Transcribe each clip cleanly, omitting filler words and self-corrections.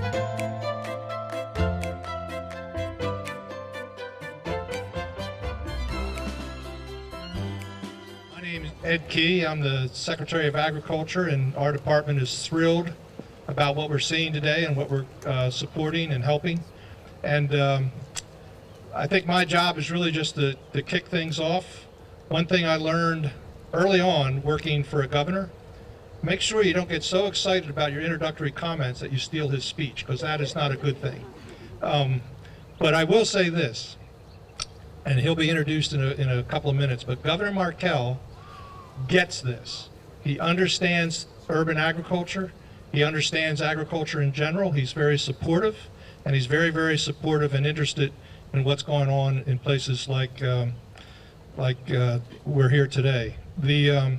My name is Ed Key. I'm the Secretary of Agriculture, and our department is thrilled about what we're seeing today and what we're supporting and helping. And I think my job is really just to kick things off. One thing I learned early on working for a governor: make sure you don't get so excited about your introductory comments that you steal his speech, because that is not a good thing. But I will say this, and he'll be introduced in a couple of minutes, but Governor Markell gets this. He understands urban agriculture. He understands agriculture in general. He's very supportive, and he's very, very supportive and interested in what's going on in places like we're here today. The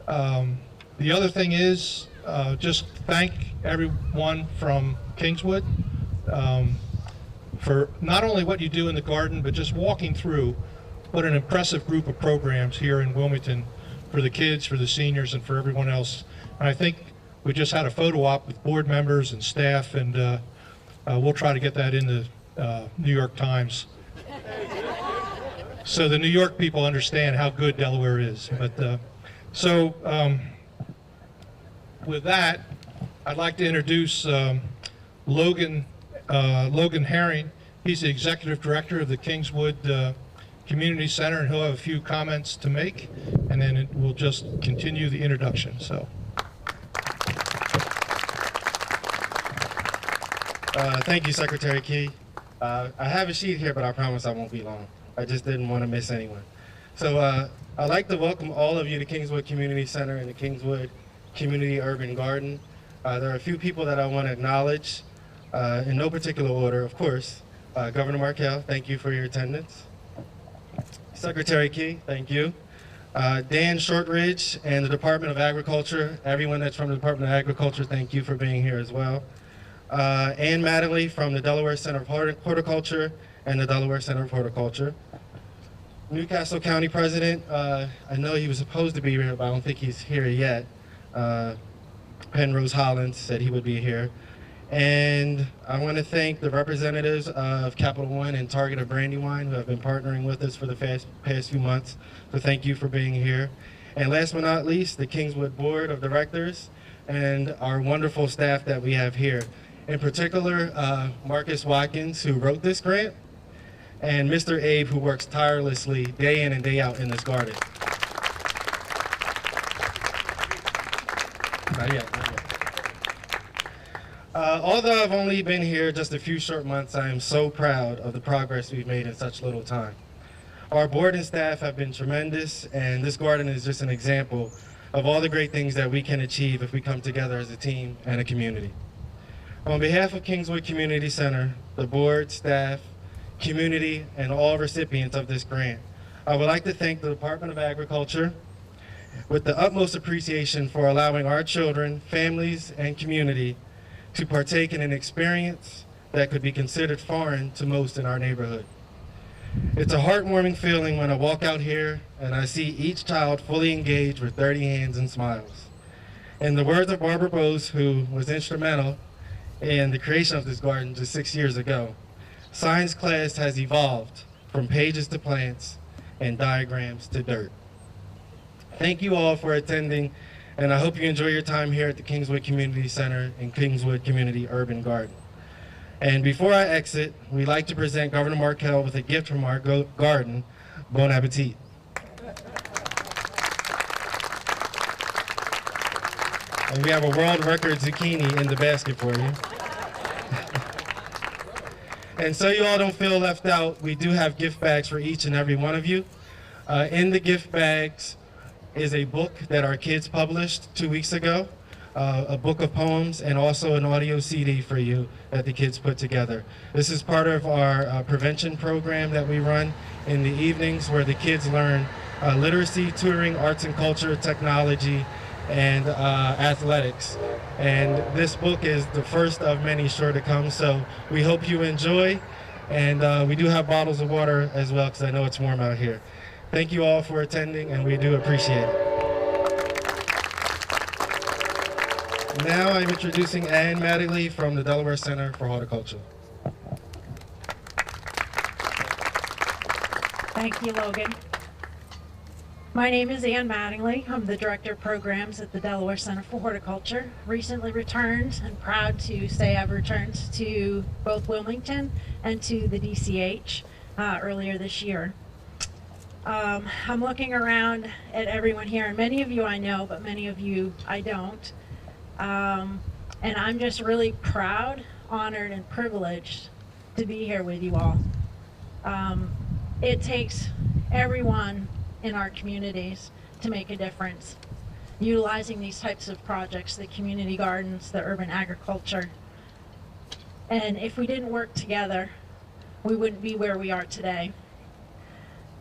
other thing is just thank everyone from Kingswood for not only what you do in the garden, but just walking through what an impressive group of programs here in Wilmington for the kids, for the seniors, and for everyone else. And I think we just had a photo op with board members and staff, and we'll try to get that in the New York Times so the New York people understand how good Delaware is. But with that, I'd like to introduce Logan Herring. He's the Executive Director of the Kingswood Community Center, and he'll have a few comments to make, and then we'll just continue the introduction. So. Thank you, Secretary Key. I have a sheet here, but I promise I won't be long. I just didn't want to miss anyone. So I'd like to welcome all of you to Kingswood Community Center and the Kingswood Community Urban Garden. There are a few people that I want to acknowledge in no particular order. Of course, Governor Markell, thank you for your attendance. Secretary Key, thank you. Dan Shortridge and the Department of Agriculture, everyone that's from the Department of Agriculture, thank you for being here as well. Ann Mattingly from the Delaware Center of Horticulture and the Delaware Center of Horticulture. Newcastle County President, I know he was supposed to be here, but I don't think he's here yet. Penrose Hollins said he would be here. And I want to thank the representatives of Capital One and Target of Brandywine who have been partnering with us for the past few months. So thank you for being here. And last but not least, the Kingswood Board of Directors and our wonderful staff that we have here. In particular, Marcus Watkins, who wrote this grant, and Mr. Abe, who works tirelessly day in and day out in this garden. Not yet. Although I've only been here just a few short months, I am so proud of the progress we've made in such little time. Our board and staff have been tremendous, and this garden is just an example of all the great things that we can achieve if we come together as a team and a community. On behalf of Kingswood Community Center, the board, staff, community, and all recipients of this grant, I would like to thank the Department of Agriculture with the utmost appreciation for allowing our children, families, and community to partake in an experience that could be considered foreign to most in our neighborhood. It's a heartwarming feeling when I walk out here and I see each child fully engaged with dirty hands and smiles. In the words of Barbara Bose, who was instrumental in the creation of this garden just 6 years ago, science class has evolved from pages to plants and diagrams to dirt. Thank you all for attending, and I hope you enjoy your time here at the Kingswood Community Center and Kingswood Community Urban Garden. And before I exit, we'd like to present Governor Markell with a gift from our garden. Bon appetit. And we have a world record zucchini in the basket for you. And so you all don't feel left out, we do have gift bags for each and every one of you. In the gift bags is a book that our kids published 2 weeks ago, a book of poems, and also an audio CD for you that the kids put together. This is part of our prevention program that we run in the evenings, where the kids learn literacy, tutoring, arts and culture, technology, and athletics. And this book is the first of many sure to come, so we hope you enjoy. And we do have bottles of water as well, because I know it's warm out here. Thank you all for attending, and we do appreciate it. Now I'm introducing Ann Mattingly from the Delaware Center for Horticulture. Thank you, Logan. My name is Ann Mattingly. I'm the Director of Programs at the Delaware Center for Horticulture. Recently returned and proud to say I've returned to both Wilmington and to the DCH earlier this year. I'm looking around at everyone here, and many of you I know, but many of you I don't. And I'm just really proud, honored, and privileged to be here with you all. It takes everyone in our communities to make a difference, utilizing these types of projects, the community gardens, the urban agriculture. And if we didn't work together, we wouldn't be where we are today.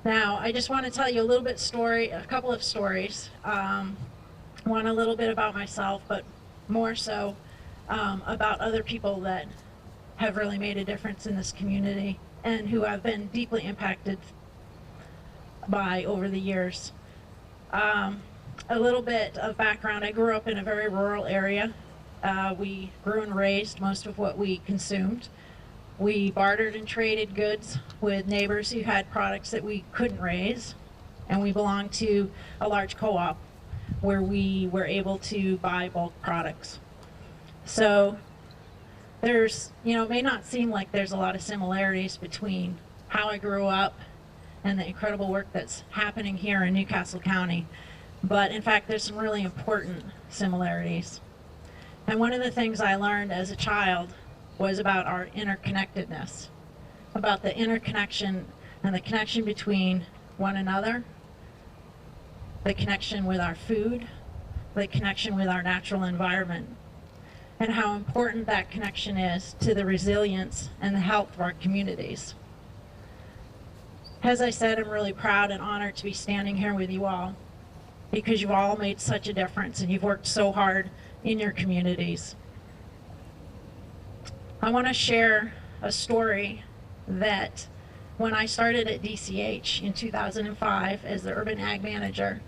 Now, I just want to tell you a couple of stories. One a little bit about myself, but more so about other people that have really made a difference in this community and who have been deeply impacted by over the years. A little bit of background: I grew up in a very rural area. We grew and raised most of what we consumed. We bartered and traded goods with neighbors who had products that we couldn't raise, and we belonged to a large co-op where we were able to buy bulk products. So there's, it may not seem like there's a lot of similarities between how I grew up and the incredible work that's happening here in Newcastle County, but in fact there's some really important similarities. And one of the things I learned as a child was about our interconnectedness, about the interconnection and the connection between one another, the connection with our food, the connection with our natural environment, and how important that connection is to the resilience and the health of our communities. As I said, I'm really proud and honored to be standing here with you all because you've all made such a difference and you've worked so hard in your communities. I want to share a story that when I started at DCH in 2005 as the urban ag manager,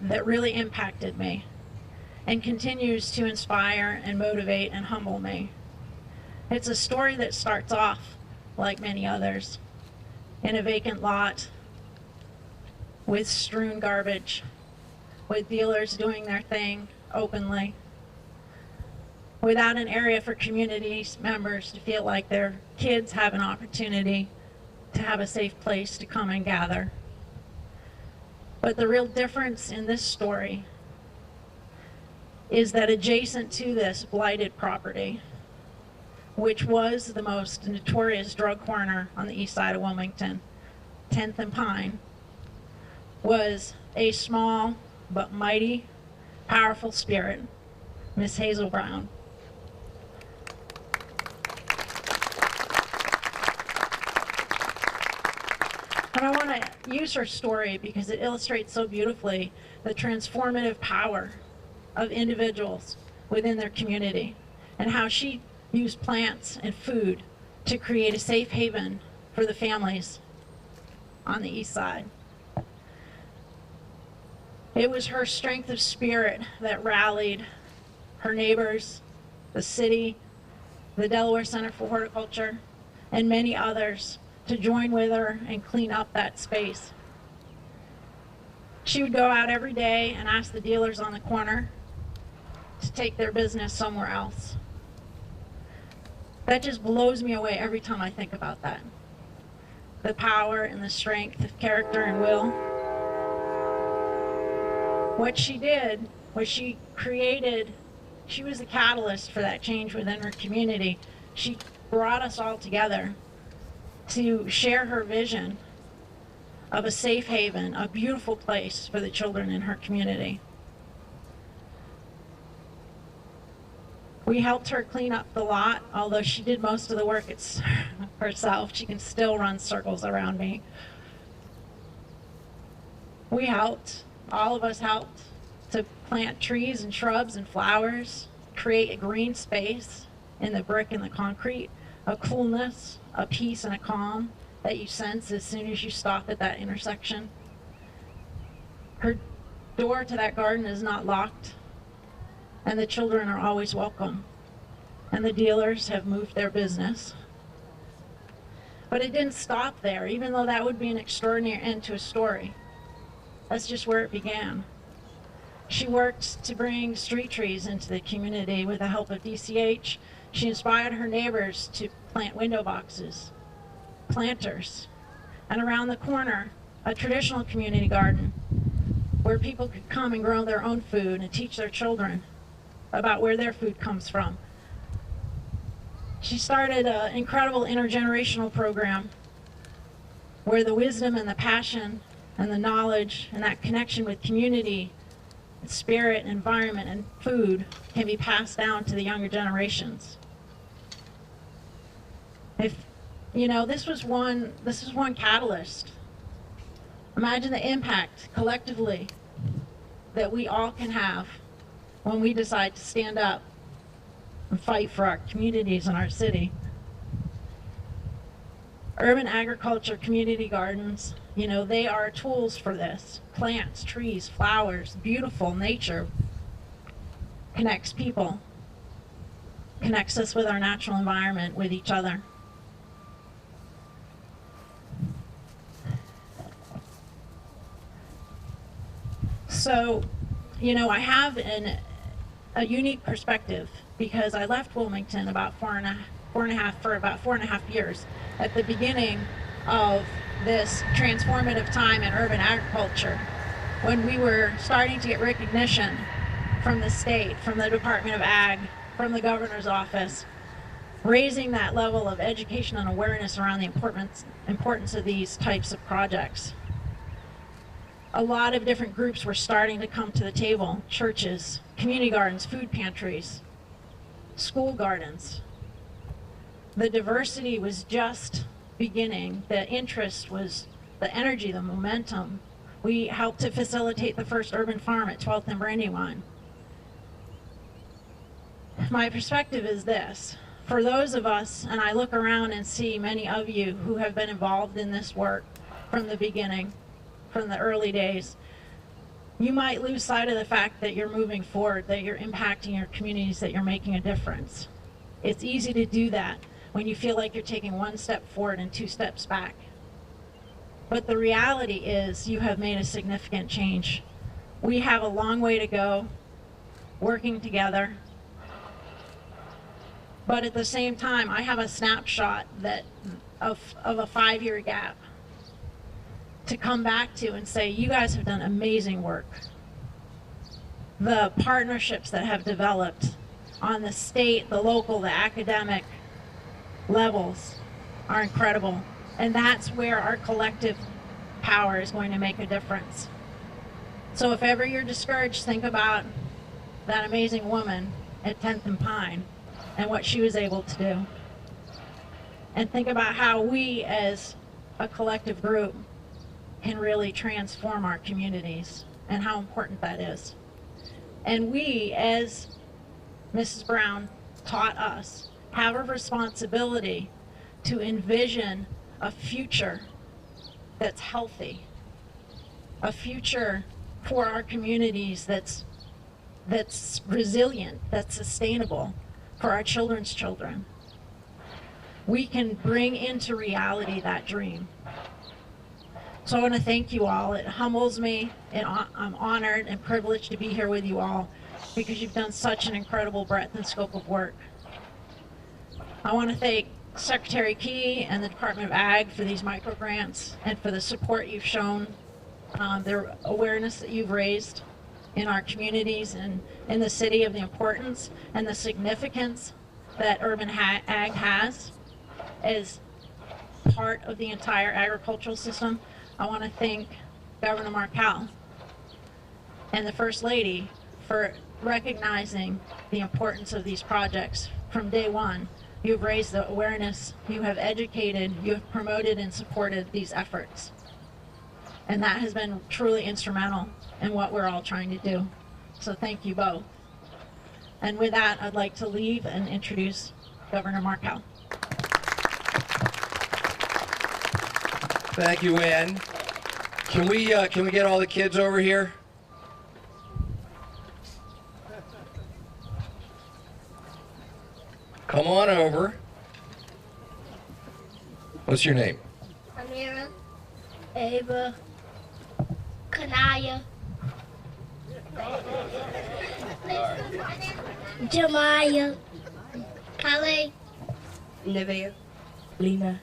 that really impacted me and continues to inspire and motivate and humble me. It's a story that starts off, like many others, in a vacant lot with strewn garbage, with dealers doing their thing openly, without an area for community members to feel like their kids have an opportunity to have a safe place to come and gather. But the real difference in this story is that adjacent to this blighted property, which was the most notorious drug corner on the east side of Wilmington, 10th and Pine, was a small but mighty, powerful spirit, Miss Hazel Brown. And I want to use her story because it illustrates so beautifully the transformative power of individuals within their community and how she used plants and food to create a safe haven for the families on the east side. It was her strength of spirit that rallied her neighbors, the city, the Delaware Center for Horticulture, and many others to join with her and clean up that space. She would go out every day and ask the dealers on the corner to take their business somewhere else. That just blows me away every time I think about that. The power and the strength of character and will. What she did was she was the catalyst for that change within her community. She brought us all together to share her vision of a safe haven, a beautiful place for the children in her community. We helped her clean up the lot, although she did most of the work herself. She can still run circles around me. We helped, all of us helped, to plant trees and shrubs and flowers, create a green space in the brick and the concrete, a coolness, a peace, and a calm that you sense as soon as you stop at that intersection. Her door to that garden is not locked. and the children are always welcome, and the dealers have moved their business. But it didn't stop there, even though that would be an extraordinary end to a story. That's just where it began. She worked to bring street trees into the community with the help of DCH. She inspired her neighbors to plant window boxes, planters, and around the corner, a traditional community garden where people could come and grow their own food and teach their children about where their food comes from. She started an incredible intergenerational program where the wisdom and the passion and the knowledge and that connection with community, spirit, environment, and food can be passed down to the younger generations. If, you know, this is one catalyst. Imagine the impact collectively that we all can have when we decide to stand up and fight for our communities and our city. Urban agriculture community gardens, you know, they are tools for this. Plants, trees, flowers, beautiful nature connects people, connects us with our natural environment, with each other. So, you know, I have a unique perspective because I left Wilmington about for about 4.5 years at the beginning of this transformative time in urban agriculture, when we were starting to get recognition from the state, from the Department of Ag, from the governor's office, raising that level of education and awareness around the importance of these types of projects. A lot of different groups were starting to come to the table: churches, community gardens, food pantries, school gardens. The diversity was just beginning. The interest was the energy, the momentum. We helped to facilitate the first urban farm at 12th and Brandywine. My perspective is this: for those of us, and I look around and see many of you who have been involved in this work from the beginning, from the early days, you might lose sight of the fact that you're moving forward, that you're impacting your communities, that you're making a difference. It's easy to do that when you feel like you're taking one step forward and 2 steps back. But the reality is you have made a significant change. We have a long way to go working together. But at the same time, I have a snapshot of a 5-year gap to come back to and say, you guys have done amazing work. The partnerships that have developed on the state, the local, the academic levels are incredible. And that's where our collective power is going to make a difference. So if ever you're discouraged, think about that amazing woman at 10th and Pine and what she was able to do. And think about how we as a collective group can really transform our communities and how important that is. And we, as Mrs. Brown taught us, have a responsibility to envision a future that's healthy, a future for our communities that's resilient, that's sustainable for our children's children. We can bring into reality that dream. So I want to thank you all. It humbles me, and I'm honored and privileged to be here with you all because you've done such an incredible breadth and scope of work. I want to thank Secretary Key and the Department of Ag for these micro grants and for the support you've shown, the awareness that you've raised in our communities and in the city of the importance and the significance that urban ag has as part of the entire agricultural system. I want to thank Governor Markell and the First Lady for recognizing the importance of these projects from day one. You've raised the awareness, you have educated, you have promoted and supported these efforts. And that has been truly instrumental in what we're all trying to do. So thank you both. And with that, I'd like to leave and introduce Governor Markell. Thank you, Ann. Can we get all the kids over here? come on over. What's your name? Amira, Ava, Kanaya, Jamaya, Kale, Nevea, Lena,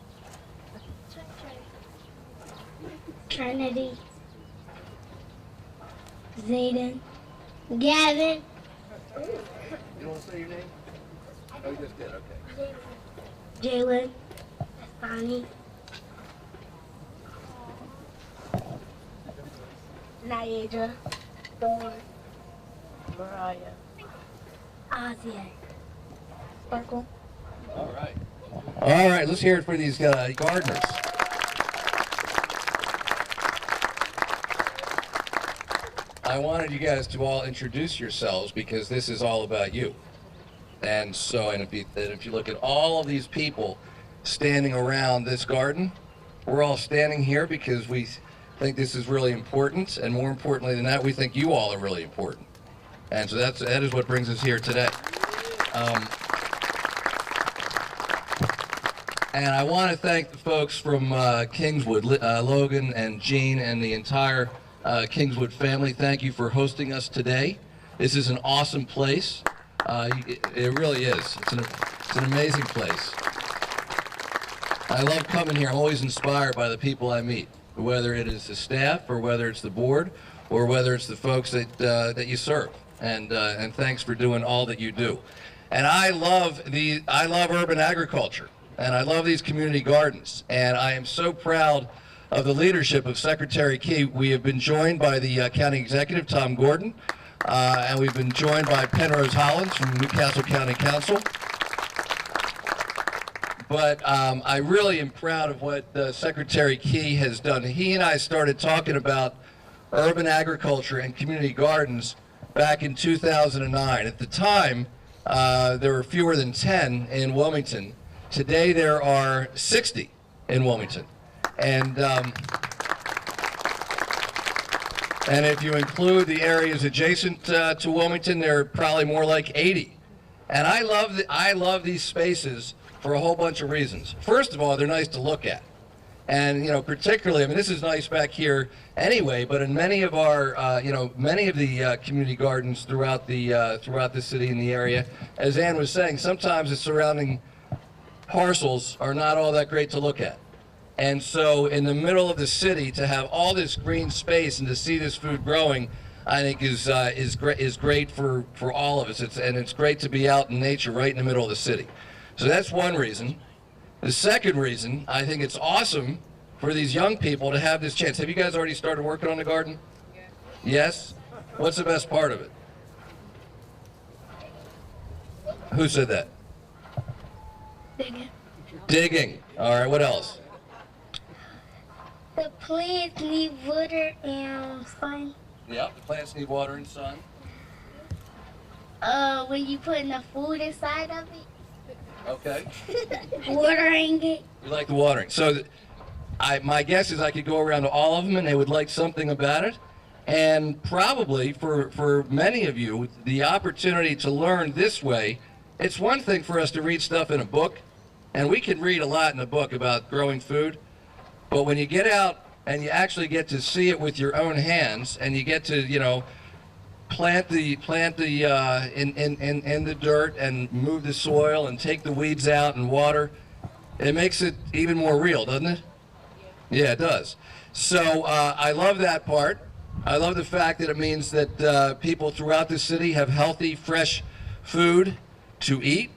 Trinity, Zayden, Gavin, You don't want to say your name? Oh, you just did, okay. Jalen, Bonnie, Nayaja, Thor, Mariah, Ozzy, Sparkle. All right. All right, let's hear it for these gardeners. I wanted you guys to all introduce yourselves because this is all about you. And so, and if you look at all of these people standing around this garden, we're all standing here because we think this is really important, and more importantly than that, we think you all are really important. And so that is what brings us here today. And I want to thank the folks from Kingswood, Logan and Jean and the entire Kingswood family. Thank you for hosting us today. This is an awesome place. It really is. It's an amazing place. I love coming here. I'm always inspired by the people I meet, whether it is the staff or whether it's the board or whether it's the folks that you serve. And thanks for doing all that you do. And I love urban agriculture, and I love these community gardens. And I am so proud of the leadership of Secretary Key. We have been joined by the county executive, Tom Gordon, and we've been joined by Penrose Hollins from Newcastle County Council. But I really am proud of what Secretary Key has done. He and I started talking about urban agriculture and community gardens back in 2009. At the time, there were fewer than 10 in Wilmington. Today there are 60 in Wilmington. And if you include the areas adjacent to Wilmington, there are probably more like 80. And I love these spaces for a whole bunch of reasons. First of all, they're nice to look at. And, you know, particularly, I mean, this is nice back here anyway, but in many of our, many of the community gardens throughout the city and the area, as Ann was saying, sometimes the surrounding parcels are not all that great to look at. And so in the middle of the city, to have all this green space and to see this food growing, I think is great for all of us. It's great to be out in nature right in the middle of the city. So that's one reason. The second reason, I think it's awesome for these young people to have this chance. Have you guys already started working on the garden? Yeah. Yes? What's the best part of it? Who said that? Digging. Digging. All right, what else? The plants need water and sun. Yeah, the plants need water and sun. When you put enough food inside of it. Okay. Watering it. You like the watering. So my guess is I could go around to all of them and they would like something about it. And probably for many of you, the opportunity to learn this way, it's one thing for us to read stuff in a book, and we can read a lot in a book about growing food. But when you get out and you actually get to see it with your own hands, and you get to, you know, plant the in the dirt and move the soil and take the weeds out and water, it makes it even more real, doesn't it? Yeah, it does. So I love that part. I love the fact that it means that people throughout the city have healthy, fresh food to eat.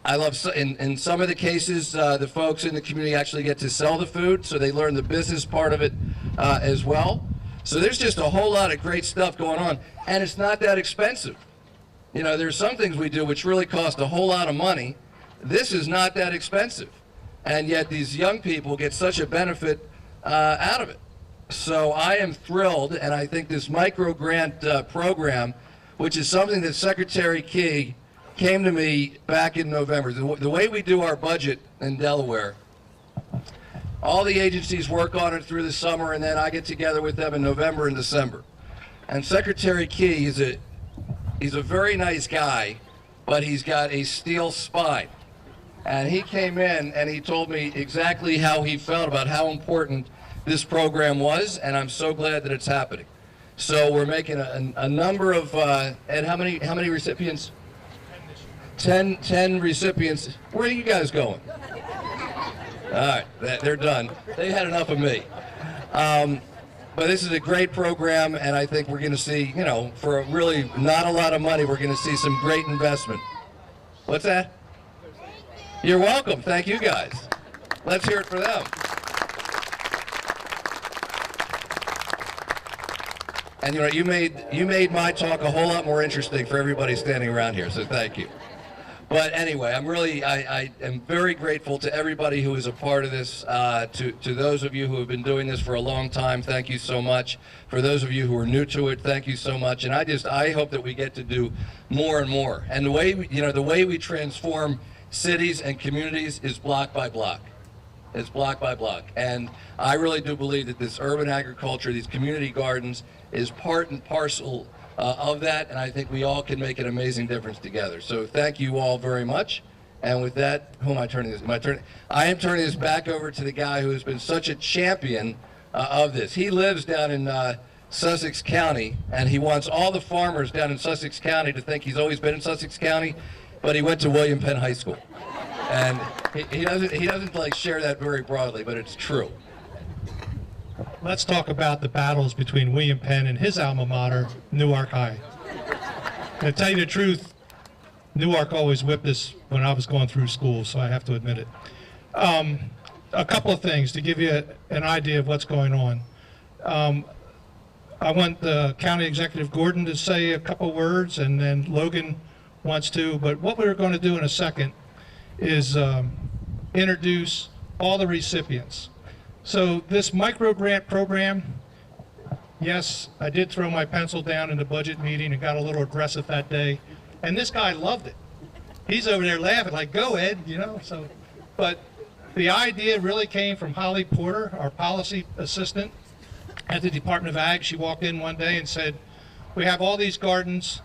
I love, in some of the cases, the folks in the community actually get to sell the food, so they learn the business part of it as well. So there's just a whole lot of great stuff going on, and it's not that expensive. You know, there's some things we do which really cost a whole lot of money. This is not that expensive, and yet these young people get such a benefit out of it. So I am thrilled, and I think this micro grant program, which is something that Secretary Key came to me back in November. The way we do our budget in Delaware, all the agencies work on it through the summer, and then I get together with them in November and December. And Secretary Key he's a very nice guy, but he's got a steel spine. And he came in and he told me exactly how he felt about how important this program was, and I'm so glad that it's happening. So we're making a number of, and how many recipients? 10 recipients. Where are you guys going? All right, they're done. They had enough of me. But this is a great program, and I think we're going to see, you know, for really not a lot of money, we're going to see some great investment. What's that? You're welcome. Thank you, guys. Let's hear it for them. And you know, you made my talk a whole lot more interesting for everybody standing around here, so thank you. But anyway, I am very grateful to everybody who is a part of this. To those of you who have been doing this for a long time, thank you so much. For those of you who are new to it, thank you so much. And I hope that we get to do more and more. And the way we transform cities and communities is block by block. It's block by block. And I really do believe that this urban agriculture, these community gardens, is part and parcel of that, and I think we all can make an amazing difference together. So thank you all very much. And with that, who am I turning this? I am turning this back over to the guy who has been such a champion of this. He lives down in Sussex County, and he wants all the farmers down in Sussex County to think he's always been in Sussex County, but he went to William Penn High School. And he doesn't like share that very broadly, but it's true. Let's talk about the battles between William Penn and his alma mater, Newark High. To tell you the truth, Newark always whipped us when I was going through school, so I have to admit it. A couple of things to give you an idea of what's going on. I want the County Executive Gordon to say a couple words, and then Logan wants to. But what we're going to do in a second is introduce all the recipients. So this micro grant program, yes, I did throw my pencil down in the budget meeting and got a little aggressive that day, and this guy loved it. He's over there laughing like, "Go Ed," you know. So, but the idea really came from Holly Porter, our policy assistant at the Department of Ag. She walked in one day and said, "We have all these gardens.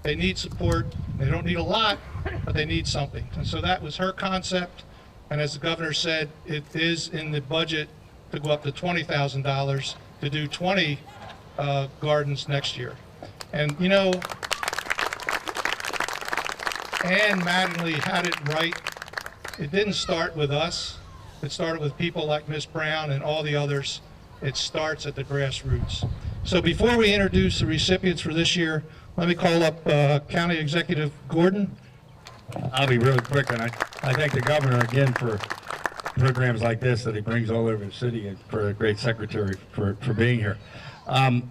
They need support. They don't need a lot, but they need something." And so that was her concept. And as the governor said, it is in the budget to go up to $20,000 to do 20 gardens next year. And you know, Ann Mattingly had it right. It didn't start with us. It started with people like Miss Brown and all the others. It starts at the grassroots. So before we introduce the recipients for this year, let me call up County Executive Gordon. I'll be really quick, and I thank the governor again for programs like this that he brings all over the city, and for a great secretary for being here. I'm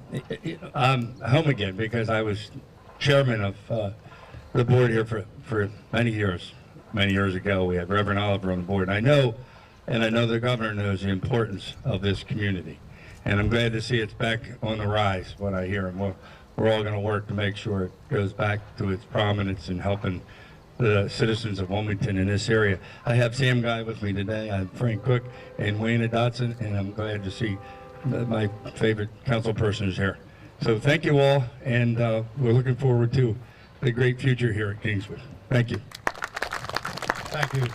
home again because I was chairman of the board here for many years. Many years ago, we had Reverend Oliver on the board. And I know the governor knows the importance of this community, and I'm glad to see it's back on the rise. What I hear, and we're all going to work to make sure it goes back to its prominence in helping the citizens of Wilmington in this area. I have Sam Guy with me today. I have Frank Cook and Wayne Dotson, and I'm glad to see my favorite council person is here. So thank you all, and we're looking forward to the great future here at Kingswood. Thank you. Thank you.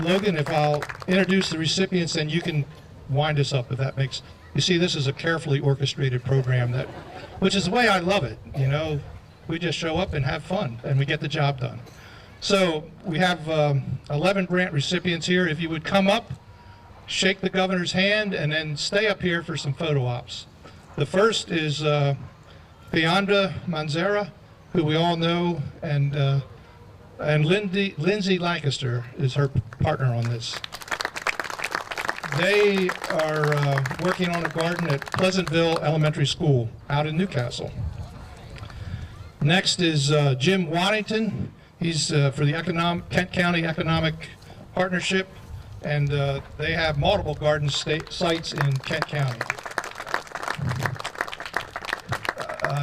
Logan, if I'll introduce the recipients, then you can wind us up if that makes. You see, this is a carefully orchestrated program which is the way I love it, you know. We just show up and have fun, and we get the job done. So we have 11 grant recipients here. If you would come up, shake the governor's hand, and then stay up here for some photo ops. The first is Fiandra Manzera, who we all know, and Lindsay Lancaster is her partner on this. They are working on a garden at Pleasantville Elementary School out in Newcastle. Next is Jim Waddington. He's for the Kent County Economic Partnership, and they have multiple garden sites in Kent County.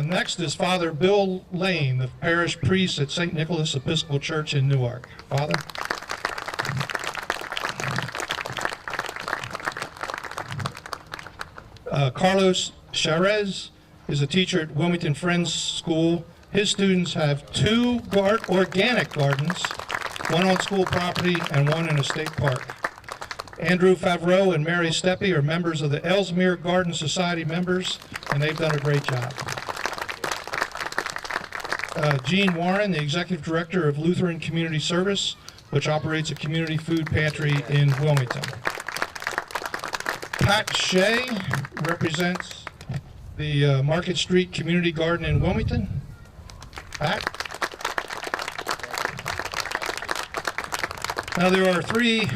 Next is Father Bill Lane, the parish priest at St. Nicholas Episcopal Church in Newark. Father? Carlos Charez is a teacher at Wilmington Friends School His students have 2 organic gardens, one on school property and one in a state park. Andrew Favreau and Mary Steppe are members of the Ellesmere Garden Society members, and they've done a great job. Gene Warren, the Executive Director of Lutheran Community Service, which operates a community food pantry in Wilmington. Pat Shea represents the Market Street Community Garden in Wilmington. Pat? Now there are three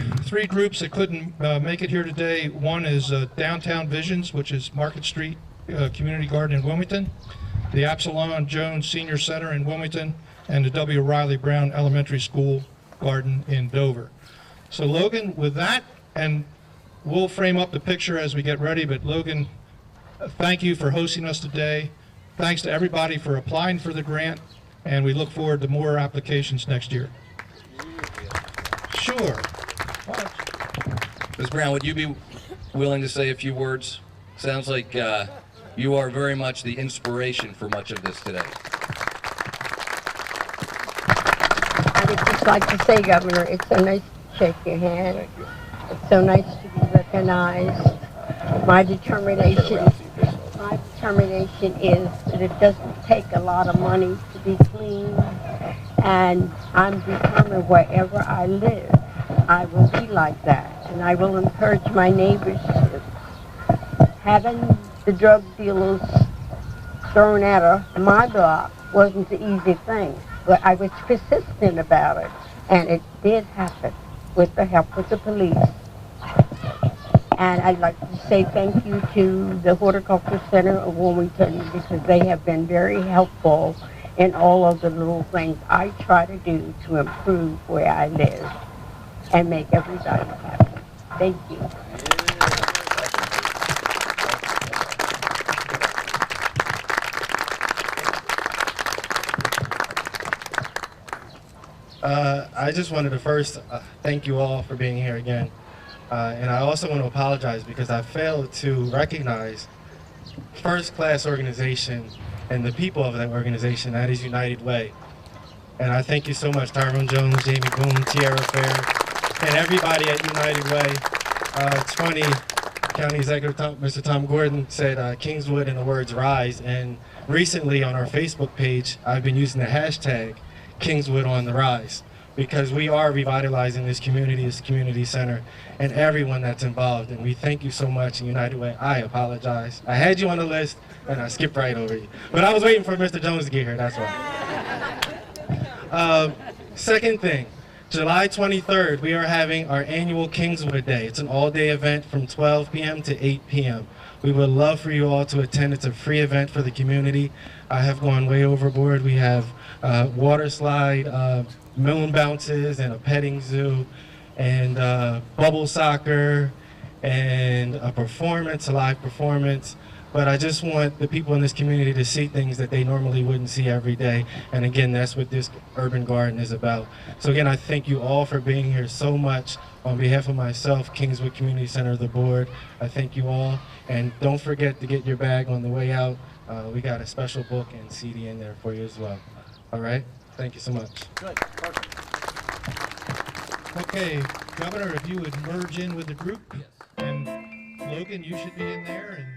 groups that couldn't make it here today. One is Downtown Visions, which is Market Street Community Garden in Wilmington, the Absalom Jones Senior Center in Wilmington, and the W. Riley Brown Elementary School Garden in Dover. So Logan, with that, and we'll frame up the picture as we get ready, but Logan, thank you for hosting us today. Thanks to everybody for applying for the grant, and we look forward to more applications next year. Sure. Ms. Brown, would you be willing to say a few words? Sounds like you are very much the inspiration for much of this today. I would just like to say, Governor, it's so nice to shake your hand. Thank you. It's so nice to be recognized. My determination is that it doesn't take a lot of money to be clean, and I'm determined wherever I live, I will be like that, and I will encourage my neighbors to. Having the drug dealers thrown at her, my block, wasn't the easy thing, but I was persistent about it, and it did happen with the help of the police. And I'd like to say thank you to the Horticulture Center of Wilmington, because they have been very helpful in all of the little things I try to do to improve where I live and make everybody happy. Thank you. I just wanted to first thank you all for being here again. And I also want to apologize because I failed to recognize first-class organization and the people of that organization, that is United Way. And I thank you so much, Tyrone Jones, Jamie Boone, Tierra Fair, and everybody at United Way. It's funny, County Executive Mr. Tom Gordon said Kingswood and the words rise, and recently on our Facebook page, I've been using the hashtag Kingswood on the Rise, because we are revitalizing this community center, and everyone that's involved. And we thank you so much, United Way. I apologize. I had you on the list, and I skipped right over you. But I was waiting for Mr. Jones to get here, that's why. Second thing, July 23rd, we are having our annual Kingswood Day. It's an all-day event from 12 p.m. to 8 p.m. We would love for you all to attend. It's a free event for the community. I have gone way overboard. We have water slide, moon bounces, and a petting zoo, and bubble soccer, and a performance, a live performance. But I just want the people in this community to see things that they normally wouldn't see every day. And again, that's what this urban garden is about. So again, I thank you all for being here so much. On behalf of myself, Kingswood Community Center, the board, I thank you all. And don't forget to get your bag on the way out. We got a special book and CD in there for you as well. All right? Thank you so much. Good. Perfect. Okay, Governor, if you would merge in with the group. Yes. And Logan, you should be in there. And